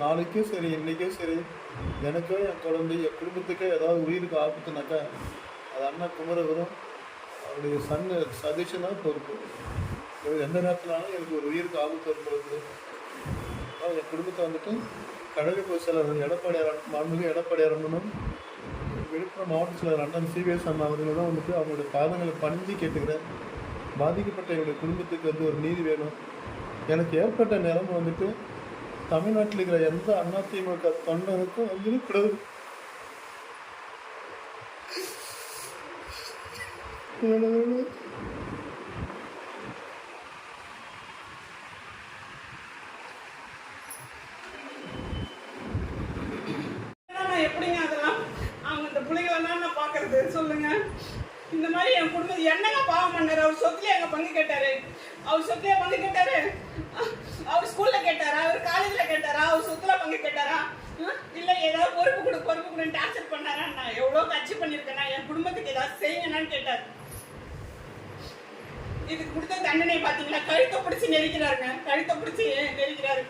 நாளைக்கும் சரி இன்றைக்கும் சரி எனக்கோ என் குழந்தை என் குடும்பத்துக்கோ ஏதாவது உயிருக்கு ஆபத்துனாக்கா அது அண்ணா குமரகுரும் அவருடைய சன்னு சதீஷன் தான் பொறுப்பு. எந்த நேரத்தினாலும் எனக்கு ஒரு உயிருக்கு ஆபத்து வரும்பொழுது என் குடும்பத்தை வந்துட்டு கழக பொதுச் செயலாளர் மாண்புமிகு எடப்பாடி அண்ணனும் விழுப்புரம் மாவட்ட செயலர் அண்ணன் சிபிஎஸ் அண்ணா அவர்கள் தான் வந்துட்டு அவங்களுடைய பாதங்களை பணிஞ்சு கேட்டுக்கிறேன். பாதிக்கப்பட்ட என்னுடைய குடும்பத்துக்கு வந்து ஒரு நீதி வேணும். எனக்கு ஏற்பட்ட நிலைமை வந்துட்டு தமிழ்நாட்டில் இருக்கிற எந்த அதிமுக தொண்டனுக்கும் இருக்கக்கூடாது. எப்படிங்க அதெல்லாம் அவங்க இந்த பிள்ளைங்களெல்லாம் நான் பார்க்கறது சொல்லுங்க. இந்த மாதிரி என் குடும்பம் என்னங்க பாவம் பண்ணாரு? அவர் சொத்துலயே எங்க பங்கு கேட்டாரு. அவர் சொத்துலயே பங்கு கேட்டாரு. அவர் ஸ்கூல்ல கேட்டாரா? அவர் காலேஜ்ல கேட்டாரா? அவர் சொத்துல பங்கு கேட்டாரா? இல்ல ஏதாவது பொறுப்பு கொடுன்னு டார்ச்சர் பண்ணாரா? நான் எவ்வளவு கட்சி பண்ணிருக்கேன்னா என் குடும்பத்துக்கு ஏதாவது செய்யுங்கன்னு கேட்டாரு. இதுக்கு கொடுத்த தண்டனை பாத்தீங்களா? கழுத்தை பிடிச்சி நெரிக்கிறாருங்க. கழுத்தை பிடிச்சி நெரிக்கிறாரு.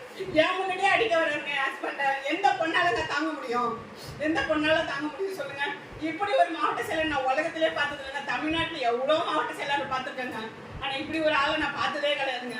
ஏன் முன்னாடியே அடிக்க வர்றாருங்க ஹஸ்பண்ட. எந்த பொண்ணாலங்க தாங்க முடியும்? எந்த பொண்ணால தாங்க முடியும் சொல்லுங்க? இப்படி ஒரு மாவட்ட செயலர் நான் உலகத்திலே பார்த்தது இல்லைங்க. தமிழ்நாட்டுல எவ்வளவு மாவட்ட செயலர் பார்த்துருக்கேங்க. ஆனா இப்படி ஒரு ஆளை நான் பார்த்ததே கிடையாதுங்க.